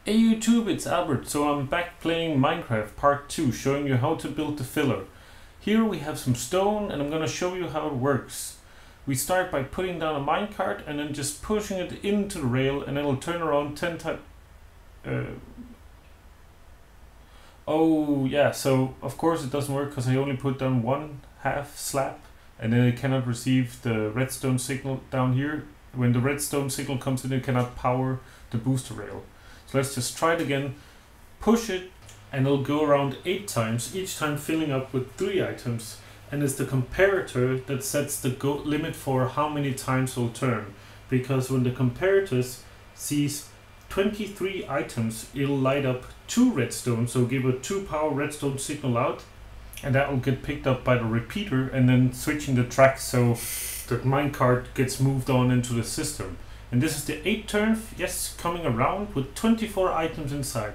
Hey YouTube, it's Albert. So I'm back playing Minecraft Part 2, showing you how to build the filler. Here we have some stone and I'm going to show you how it works. We start by putting down a minecart and then just pushing it into the rail, and it'll turn around 10 times. Oh yeah, so of course it doesn't work because I only put down one half slab, and then it cannot receive the redstone signal down here. When the redstone signal comes in, it cannot power the booster rail. So let's just try it again, push it, and it'll go around 8 times, each time filling up with 3 items. And it's the comparator that sets the limit for how many times it'll turn. Because when the comparator sees 23 items, it'll light up 2 redstone, so give a 2 power redstone signal out, and that will get picked up by the repeater and then switching the track so the minecart gets moved on into the system. And this is the 8th turn, yes, coming around with 24 items inside.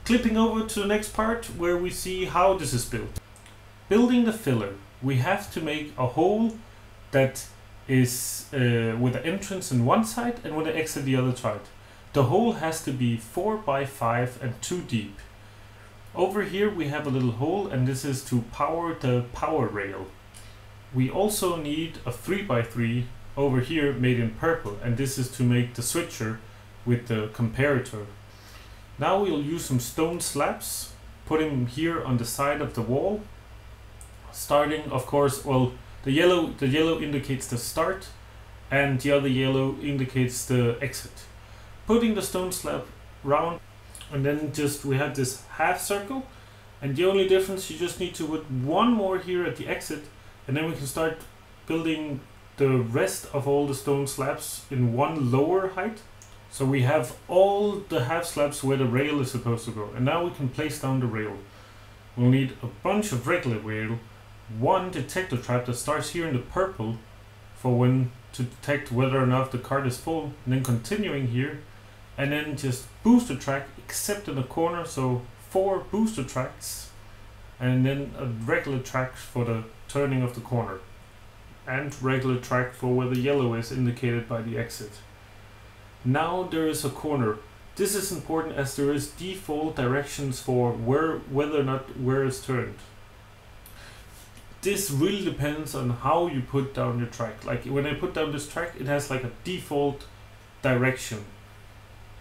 Clipping over to the next part where we see how this is built. Building the filler, we have to make a hole that is with an entrance on one side and with an exit the other side. The hole has to be 4 by 5 and 2 deep. Over here we have a little hole, and this is to power the power rail. We also need a 3 by 3 over here made in purple, and this is to make the switcher with the comparator. Now we'll use some stone slabs, put them here on the side of the wall, starting, of course, well, the yellow indicates the start and the other yellow indicates the exit. Putting the stone slab round, and then just we have this half circle, and the only difference, you just need to put one more here at the exit, and then we can start building the rest of all the stone slabs in one lower height. So we have all the half slabs where the rail is supposed to go, and now we can place down the rail. We'll need a bunch of regular rail, one detector trap that starts here in the purple for when to detect whether or not the cart is full, and then continuing here, and then just booster track except in the corner, so 4 booster tracks, and then a regular track for the turning of the corner, and regular track for where the yellow is indicated by the exit. Now there is a corner. This is important as there is default directions for whether or not where is turned. This really depends on how you put down your track. Like when I put down this track, it has like a default direction.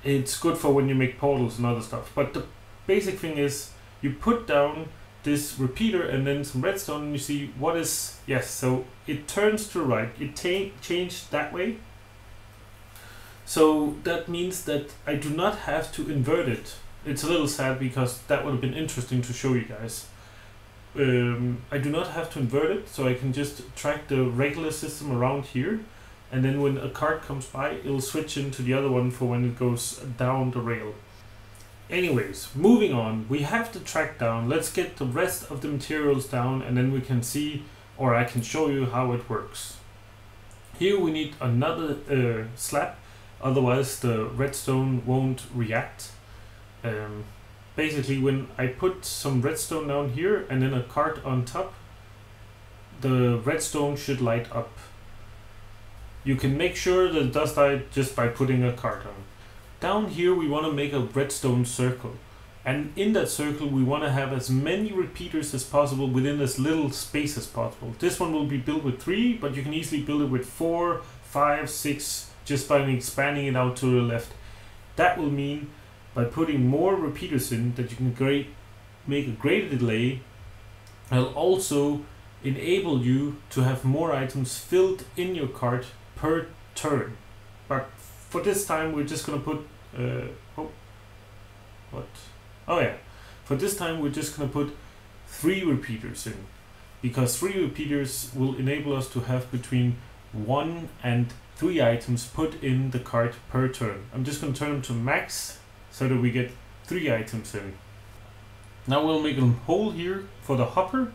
It's good for when you make portals and other stuff, but the basic thing is you put down this repeater and then some redstone, and you see what is, yes, so it turns to the right, it changed that way. So that means that I do not have to invert it. It's a little sad because that would have been interesting to show you guys. I do not have to invert it, so I can just track the regular system around here, and then when a cart comes by, it'll switch into the other one for when it goes down the rail. Anyways, moving on, we have the track down. Let's get the rest of the materials down, and then we can see, or I can show you how it works. Here we need another slab, otherwise the redstone won't react. Basically, when I put some redstone down here and then a cart on top, the redstone should light up. You can make sure that it does that just by putting a cart on. Down here we want to make a redstone circle, and in that circle we want to have as many repeaters as possible within as little space as possible. This one will be built with 3, but you can easily build it with 4, 5, 6 just by expanding it out to the left. That will mean by putting more repeaters in that you can make a greater delay. It'll also enable you to have more items filled in your cart per turn. But for this time we're just gonna put for this time we're just gonna put 3 repeaters in, because 3 repeaters will enable us to have between 1 and 3 items put in the cart per turn. I'm just gonna turn them to max so that we get 3 items in. Now we'll make a hole here for the hopper,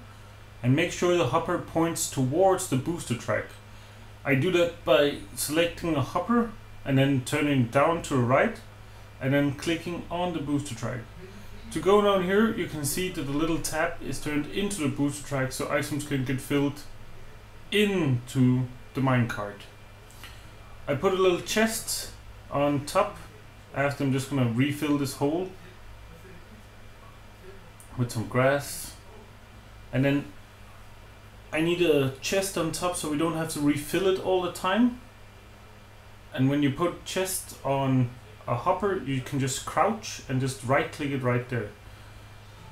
and make sure the hopper points towards the booster track. I do that by selecting a hopper and then turning down to the right, and then clicking on the booster track. To go down here, you can see that the little tab is turned into the booster track, so items can get filled into the minecart. I put a little chest on top After, I'm just gonna refill this hole with some grass, and then I need a chest on top so we don't have to refill it all the time. And when you put chest on a hopper, you can just crouch and just right click it right there.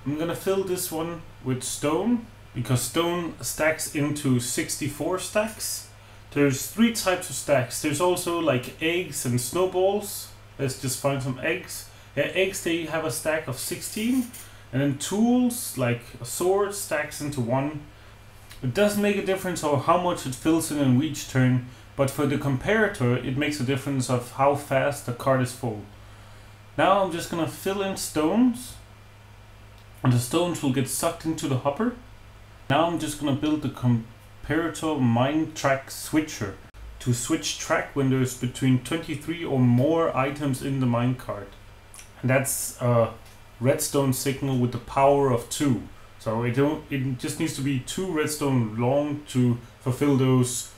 I'm gonna fill this one with stone because stone stacks into 64 stacks. There's 3 types of stacks. There's also like eggs and snowballs. Let's just find some eggs. Yeah, eggs, they have a stack of 16. And then tools like a sword stacks into 1. It doesn't make a difference of how much it fills in each turn, but for the comparator it makes a difference of how fast the cart is full. Now I'm just gonna fill in stones, and the stones will get sucked into the hopper. Now I'm just gonna build the comparator mind track switcher to switch track when there's between 23 or more items in the minecart. And that's a redstone signal with the power of 2. So it just needs to be 2 redstone long to fulfill those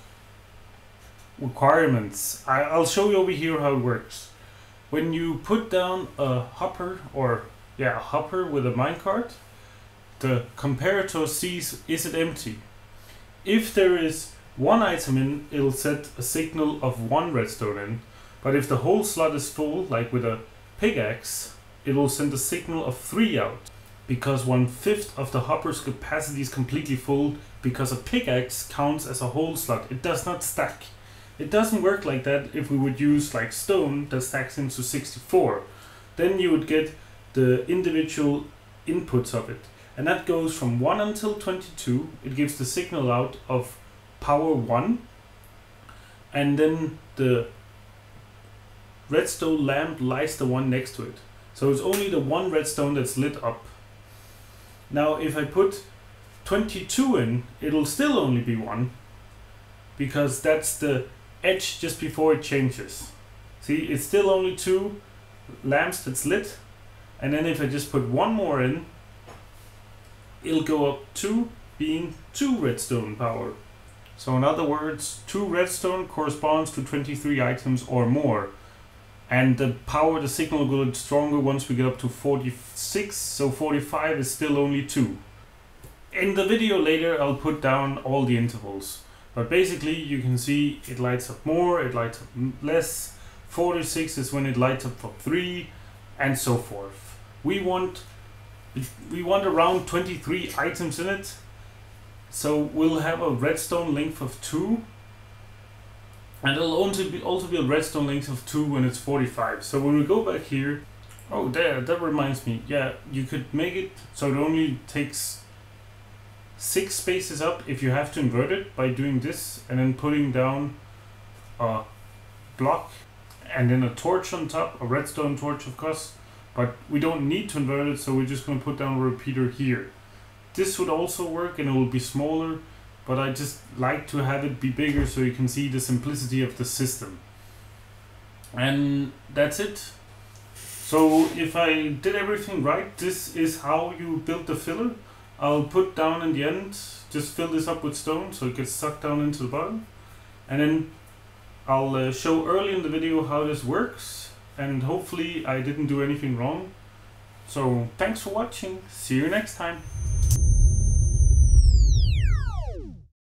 requirements. I'll show you over here how it works. When you put down a hopper, a hopper with a minecart, the comparator sees is it empty. If there is 1 item in, it'll set a signal of 1 redstone in, but if the whole slot is full, like with a pickaxe, it will send a signal of 3 out, because 1/5 of the hopper's capacity is completely full, because a pickaxe counts as a whole slot. It does not stack. It doesn't work like that if we would use like stone that stacks into 64. Then you would get the individual inputs of it. And that goes from 1 until 22. It gives the signal out of power 1. And then the redstone lamp lights the one next to it. So it's only the 1 redstone that's lit up. Now if I put 22 in, it'll still only be 1, because that's the edge just before it changes. See, it's still only 2 lamps that's lit, and then if I just put 1 more in, it'll go up to being 2 redstone power. So in other words, 2 redstone corresponds to 23 items or more. And the power, the signal will get stronger once we get up to 46, so 45 is still only 2. In the video later I'll put down all the intervals. But basically you can see it lights up more, it lights up less. 46 is when it lights up for 3, and so forth. We want around 23 items in it. So we'll have a redstone length of 2. And it'll also be a redstone length of 2 when it's 45. So when we go back here, oh there, that reminds me, yeah, you could make it so it only takes 6 spaces up if you have to invert it by doing this and then putting down a block and then a torch on top, a redstone torch of course, but we don't need to invert it, so we're just going to put down a repeater here. This would also work and it will be smaller, but I just like to have it be bigger so you can see the simplicity of the system. And that's it. So if I did everything right, this is how you build the filler. I'll put down in the end, just fill this up with stone so it gets sucked down into the bottom. And then I'll show early in the video how this works, and hopefully I didn't do anything wrong. So thanks for watching, see you next time.